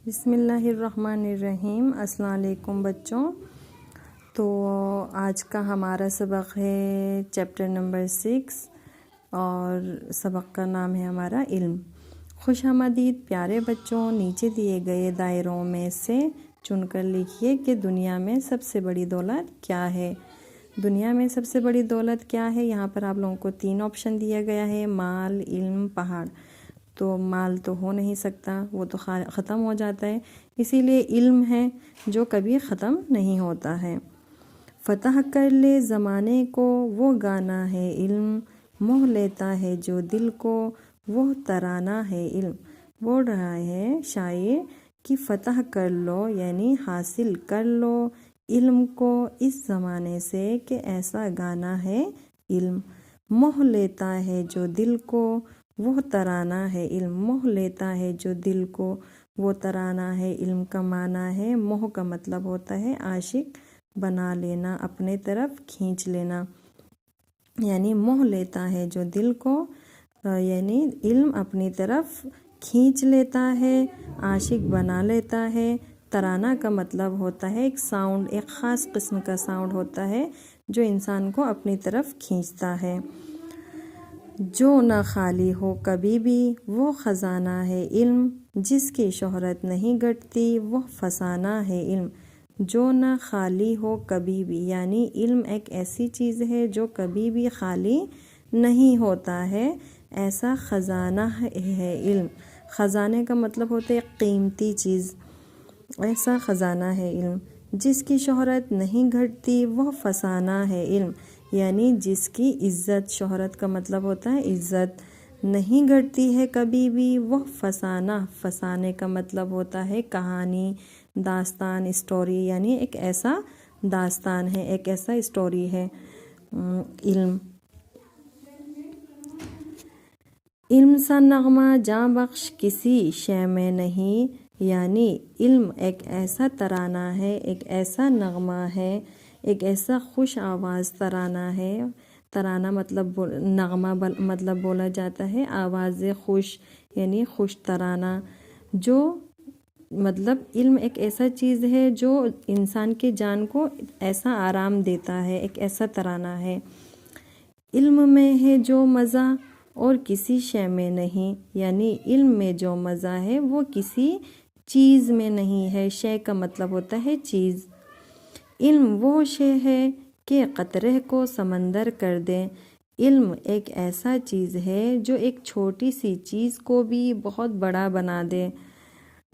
بسم اللہ الرحمن الرحیم۔ السلام علیکم بچوں۔ تو آج کا ہمارا سبق ہے چیپٹر نمبر 6 اور سبق کا نام ہے ہمارا علم۔ خوش آمدید پیارے بچوں، نیچے دیے گئے دائروں میں سے چن کر لکھیے کہ دنیا میں سب سے بڑی دولت کیا ہے۔ دنیا میں سب سے بڑی دولت کیا ہے؟ یہاں پر آپ لوگوں کو 3 آپشن دیا گیا ہے، مال، علم، پہاڑ۔ تو مال تو ہو نہیں سکتا، وہ تو ختم ہو جاتا ہے، اسی لیے علم ہے جو کبھی ختم نہیں ہوتا ہے۔ فتح کر لے زمانے کو وہ گانا ہے علم، موہ لیتا ہے جو دل کو وہ ترانہ ہے علم۔ بول رہا ہے شاعر کہ فتح کر لو یعنی حاصل کر لو علم کو اس زمانے سے کہ ایسا گانا ہے علم۔ موہ لیتا ہے جو دل کو وہ ترانہ ہے علم۔ موہ لیتا ہے جو دل کو وہ ترانہ ہے علم کا معنی ہے، موہ کا مطلب ہوتا ہے عاشق بنا لینا، اپنے طرف کھینچ لینا، یعنی موہ لیتا ہے جو دل کو یعنی علم اپنی طرف کھینچ لیتا ہے، عاشق بنا لیتا ہے۔ ترانہ کا مطلب ہوتا ہے ایک ساؤنڈ، ایک خاص قسم کا ساؤنڈ ہوتا ہے جو انسان کو اپنی طرف کھینچتا ہے۔ جو نہ خالی ہو کبھی بھی وہ خزانہ ہے علم، جس کی شہرت نہیں گھٹتی وہ فسانہ ہے علم۔ جو نہ خالی ہو کبھی بھی یعنی علم ایک ایسی چیز ہے جو کبھی بھی خالی نہیں ہوتا ہے، ایسا خزانہ ہے علم۔ خزانے کا مطلب ہوتا ہے ایک قیمتی چیز، ایسا خزانہ ہے علم۔ جس کی شہرت نہیں گھٹتی وہ فسانہ ہے علم، یعنی جس کی عزت، شہرت کا مطلب ہوتا ہے عزت، نہیں گھٹتی ہے کبھی بھی وہ فسانہ، فسانے کا مطلب ہوتا ہے کہانی، داستان، اسٹوری، یعنی ایک ایسا داستان ہے، ایک ایسا اسٹوری ہے علم۔ علم سا نغمہ جاں بخش کسی شے میں نہیں، یعنی علم ایک ایسا ترانہ ہے، ایک ایسا نغمہ ہے، ایک ایسا خوش آواز ترانہ ہے۔ ترانہ مطلب نغمہ مطلب بولا جاتا ہے آواز خوش، یعنی خوش ترانہ۔ جو مطلب علم ایک ایسا چیز ہے جو انسان کی جان کو ایسا آرام دیتا ہے، ایک ایسا ترانہ ہے۔ علم میں ہے جو مزہ اور کسی شے میں نہیں، یعنی علم میں جو مزہ ہے وہ کسی چیز میں نہیں ہے، شے کا مطلب ہوتا ہے چیز۔ علم وہ شے ہے کہ قطرے کو سمندر کر دے، علم ایک ایسا چیز ہے جو ایک چھوٹی سی چیز کو بھی بہت بڑا بنا دے۔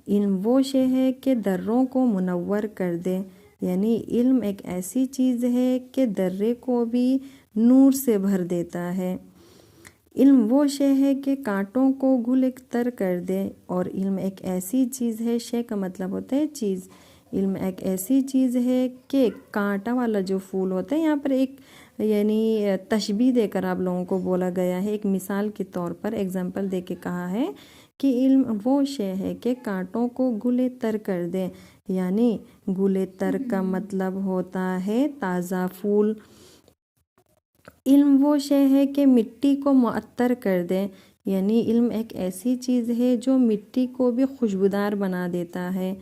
علم وہ شے ہے کہ دروں کو منور کر دے، یعنی علم ایک ایسی چیز ہے کہ درے کو بھی نور سے بھر دیتا ہے۔ علم وہ شے ہے کہ کانٹوں کو گل تر کر دے، اور علم ایک ایسی چیز ہے، شے کا مطلب ہوتا ہے چیز۔ علم ایک ایسی چیز ہے کہ کانٹا والا جو پھول ہوتا ہے، یہاں پر ایک یعنی تشبیہ دے کر آپ لوگوں کو بولا گیا ہے، ایک مثال کے طور پر ایگزامپل دے کے کہا ہے کہ علم وہ شے ہے کہ کانٹوں کو گل تر کر دے، یعنی گل تر کا مطلب ہوتا ہے تازہ پھول۔ علم وہ شے ہے کہ مٹی کو معطر کر دے، یعنی علم ایک ایسی چیز ہے جو مٹی کو بھی خوشبودار بنا دیتا ہے۔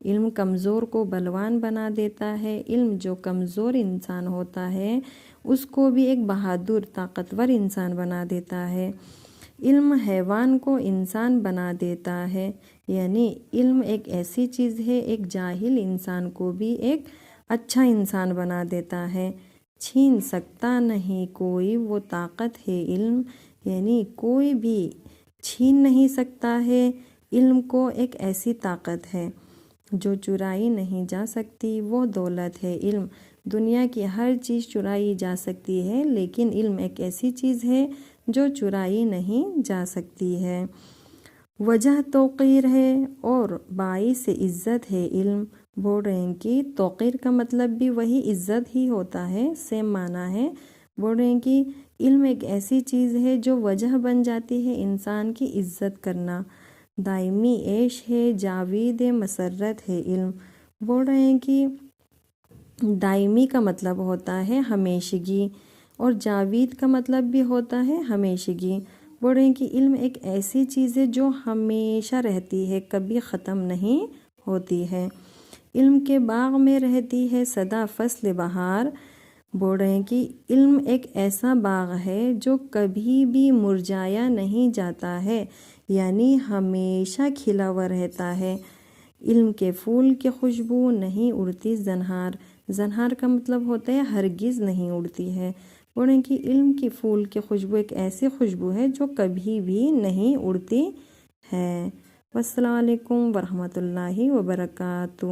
علم کمزور کو بلوان بنا دیتا ہے، علم جو کمزور انسان ہوتا ہے اس کو بھی ایک بہادر، طاقتور انسان بنا دیتا ہے۔ علم حیوان کو انسان بنا دیتا ہے، یعنی علم ایک ایسی چیز ہے ایک جاہل انسان کو بھی ایک اچھا انسان بنا دیتا ہے۔ چھین سکتا نہیں کوئی وہ طاقت ہے علم، یعنی کوئی بھی چھین نہیں سکتا ہے علم کو، ایک ایسی طاقت ہے جو چرائی نہیں جا سکتی، وہ دولت ہے علم۔ دنیا کی ہر چیز چرائی جا سکتی ہے، لیکن علم ایک ایسی چیز ہے جو چرائی نہیں جا سکتی ہے۔ وجہ توقیر ہے اور باعث عزت ہے علم۔ بول رہے ہیں کہ توقیر کا مطلب بھی وہی عزت ہی ہوتا ہے، سیم معنی ہے۔ بول رہے ہیں کہ علم ایک ایسی چیز ہے جو وجہ بن جاتی ہے انسان کی عزت کرنا۔ دائمی عیش ہے جاوید مسرت ہے علم۔ بول رہے ہیں کہ دائمی کا مطلب ہوتا ہے ہمیشگی، اور جاوید کا مطلب بھی ہوتا ہے ہمیشگی۔ بول رہے ہیں کہ علم ایک ایسی چیز ہے جو ہمیشہ رہتی ہے، کبھی ختم نہیں ہوتی ہے۔ علم کے باغ میں رہتی ہے صدا فصل بہار۔ بول رہے ہیں کہ علم ایک ایسا باغ ہے جو کبھی بھی مرجھایا نہیں جاتا ہے، یعنی ہمیشہ کھلا ہوا رہتا ہے۔ علم کے پھول کی خوشبو نہیں اڑتی زنہار۔ زنہار کا مطلب ہوتا ہے ہرگز نہیں اڑتی ہے۔ بول رہے ہیں کہ علم کی پھول کی خوشبو ایک ایسی خوشبو ہے جو کبھی بھی نہیں اڑتی ہے۔ والسلام علیکم ورحمۃ اللہ وبرکاتہ۔